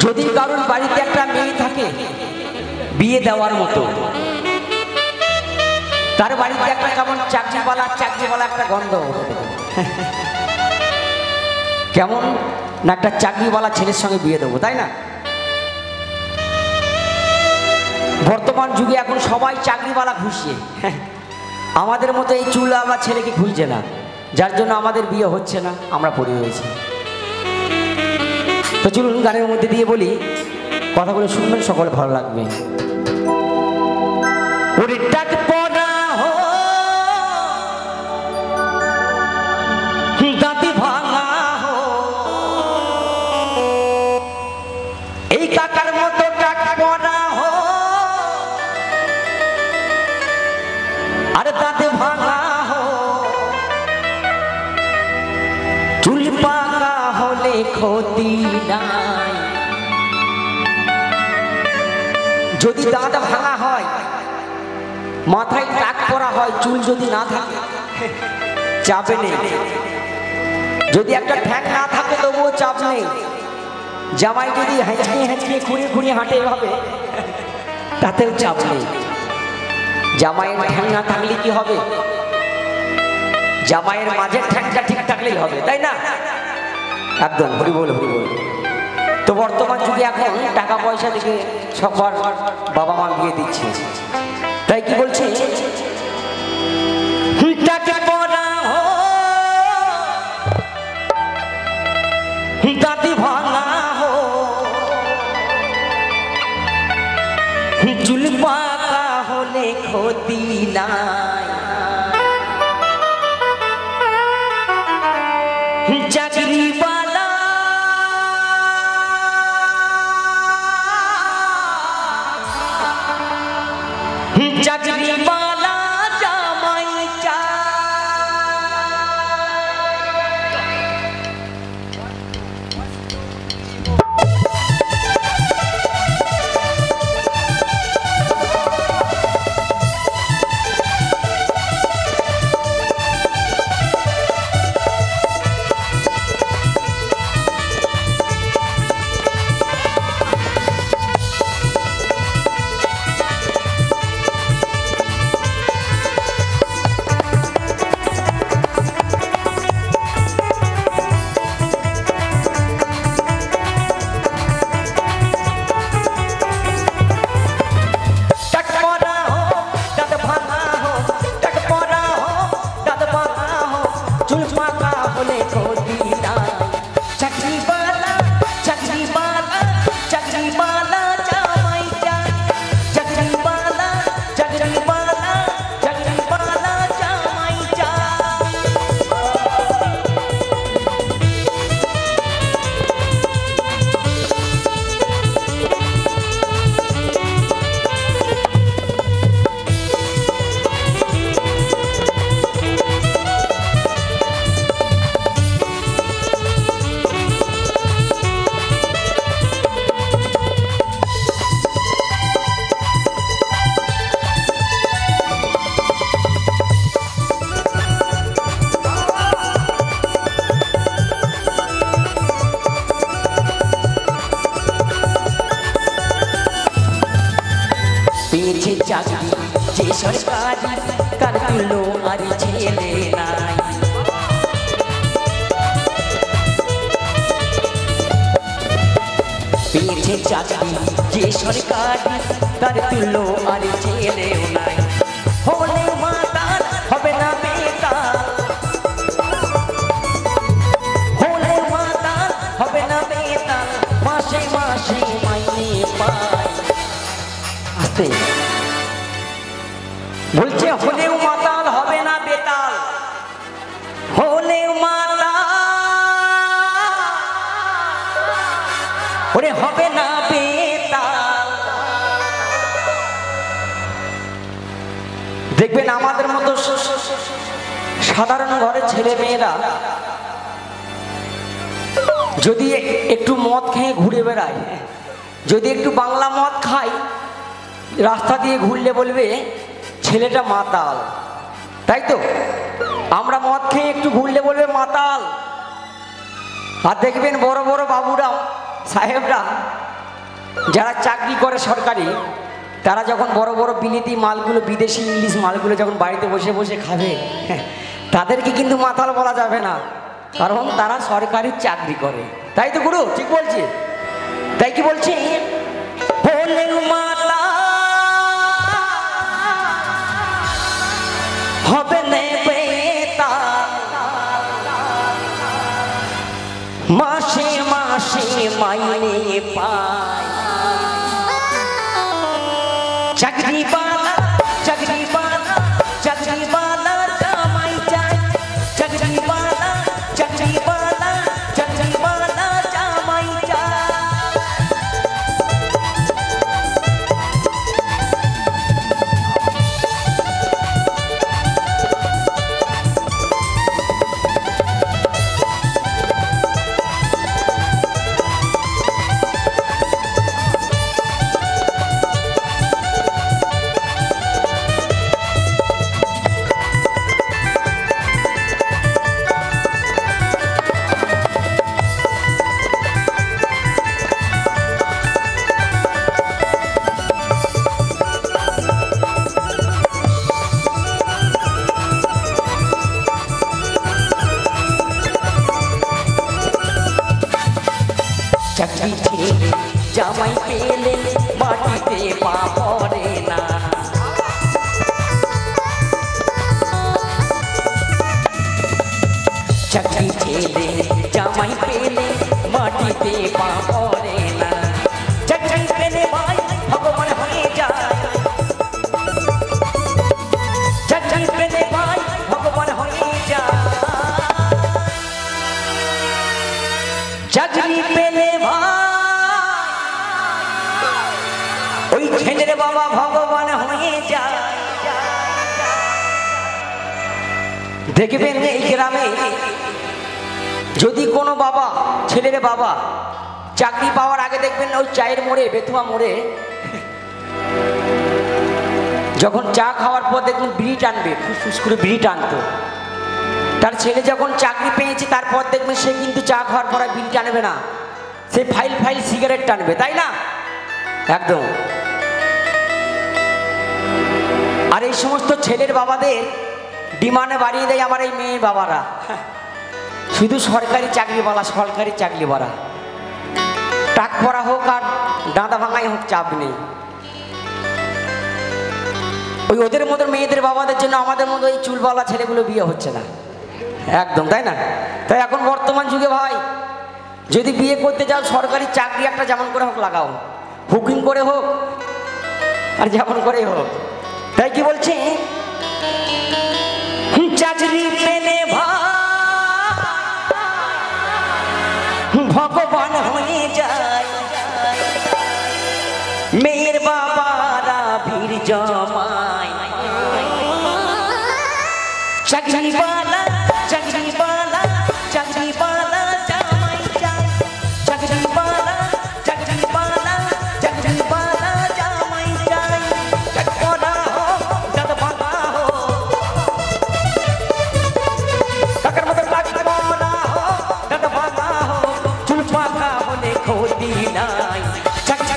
যদি কারোর বাড়িতে একটা মেয়ে থাকে বিয়ে দেওয়ার মতো, তার বাড়িতে একটা কেমন চাকরিওয়ালা একটা গন্ধ কেমন না, একটা চাকরিওয়ালা ছেলের সঙ্গে বিয়ে দেবো, তাই না? বর্তমান যুগে এখন সবাই চাকরিওয়ালা খুঁজছে, আমাদের মতো এই চুলওয়ালা ছেলেকে খুঁজছে না, যার জন্য আমাদের বিয়ে হচ্ছে না, আমরা পড়ে রয়েছি। তো চলুন গানের মধ্যে দিয়ে বলি, কথাগুলো শুনবেন, সকলে ভালো লাগবে। ওরে টাক পড়া হো দাঁতি ভাঙা হো, এই কাকার মতো টাক পড়া হো আর দাঁতে ভাঙা হো, চুল পাকা হলে ক্ষতি নাই। যদি দাঁত ভাঙা হয়, মাথায় টাক পরা হয়, চুল যদি না থাকে চাপে নেই। যদি একটা ঠ্যাং না থাকে তবুও চাপ নেই। জামাই যদি হেঁচকিয়ে খুঁড়িয়ে হাঁটে এভাবে, তাতেও চাপ নেই। জামাইয়ের ঠ্যাং না থাকলে কি হবে? জামাইয়ের মাঝের ঠ্যাংটা ঠিক থাকলেই হবে, তাই না? একদম হরি বল হরি বল। তো বর্তমান যুগে এখন টাকা পয়সা থেকে সবার বাবা মা বিয়ে দিচ্ছে, তাই কি বলছে? টাকা পড়া হো দাঁতি ভাঙা হো, চুল পাকা হলে ক্ষতি নাই। চাকরিওয়ালা চাকরিওয়ালা জামাই চাই। পেয়েছে চাকরি যে সরকারি, তার তুলো আর ছেলে নাই। পেয়েছে চাকরি যে সরকারি, তার তুলো আর ছেলেও নাই। হলে মাতাল হবে না বেকার, হলে মাতাল হবে না বেকার, মাসে মাসে মাইনে পায়। বলছে হলেও মাতাল হবে না বেতাল, হলেও মাতাল ওরে হবে না বেতাল। দেখবেন আমাদের মতো সাধারণ ঘরের ছেলে মেয়েরা যদি একটু মদ খেয়ে ঘুরে বেড়ায়, যদি একটু বাংলা মদ খায়, রাস্তা দিয়ে ঘুরলে বলবে ছেলেটা মাতাল, তাই তো? আমরা মদ খেয়ে একটু ঘুরলে বলবে মাতাল। আর দেখবেন বড় বড় বাবুরা সাহেবরা যারা চাকরি করে সরকারি, তারা যখন বড় বড় বিলিতি মালগুলো, বিদেশি ইংলিশ মালগুলো যখন বাড়িতে বসে বসে খাবে, তাদেরকে কিন্তু মাতাল বলা যাবে না, কারণ তারা সরকারি চাকরি করে। তাই তো গুরু, ঠিক বলছি? তাই কি বলছি? মাতা হবে নেবে তা, মাসে মাসে মাইনে পায়, চাকরি বালা চাকরি বালা চাকরি বালা জামাই চাই, চাকরি বালা চাকরি বালা চাকরি বালা জামাই চাই। চাকরি ছেড়ে জামাই পেলে মাটিতে পা পড়ে না, চাকরি ছেড়ে জামাই পেলে মাটিতে পা পড়ে না, চাকরি পেলে ভাই ভগবান হয়ে যায়, চাকরি পেলে ভাই ভগবান হয়ে যায়, চাকরি পেলে ওই ছেলের বাবা ভগবান হয়ে যায়। দেখবেন এই গ্রামে যদি কোনো বাবা, ছেলের বাবা চাকরি পাওয়ার আগে দেখবেন ওই চায়ের মোড়ে, বেথুয়া মোড়ে যখন চা খাওয়ার পর দেখবেন বিড়ি টানবে, ফুসফুস করে বিড়ি টানতো। তার ছেলে যখন চাকরি পেয়েছে তারপর দেখবেন সে কিন্তু চা খাওয়ার পর আর বিড়ি টানবে না, সে ফাইল ফাইল সিগারেট টানবে, তাই না? একদম। আর এই সমস্ত ছেলের বাবাদের ডিমান্ডে বাড়িয়ে দেয় আমার এই মেয়ের বাবারা, শুধু সরকারি চাকরিওয়ালা, সরকারি চাকরিওয়ালা, টাক পড়া হোক আর ডাঁদা ভাঙাই হোক, চাপ নেই। ওই ওদের মতো মেয়েদের বাবাদের জন্য আমাদের মতো এই চুলওয়ালা ছেলেগুলো বিয়ে হচ্ছে না, একদম, তাই না? তাই এখন বর্তমান যুগে ভাই যদি বিয়ে করতে যাও সরকারি চাকরি একটা যেমন করে হোক লাগাও, বুকিং করে হোক আর যেমন করে হোক। তাই কি বলছে? চাকরি পেলে ভগবান হয়ে যায়, মেয়ের বাবারা ভিড় জমায়, চাকরি বালা চাকরি বালা চাকরি বালা জামাই চাই, চাকরি বালা চাকরি বালা চাকরি বালা জামাই চাই, পড়া হোক দাদা ভাঙা হোক, টাকার মতো টাকা পড়া হোক দাদা ভাঙা হোক, চুল পাকা হলে ক্ষতি নাই, চাকরি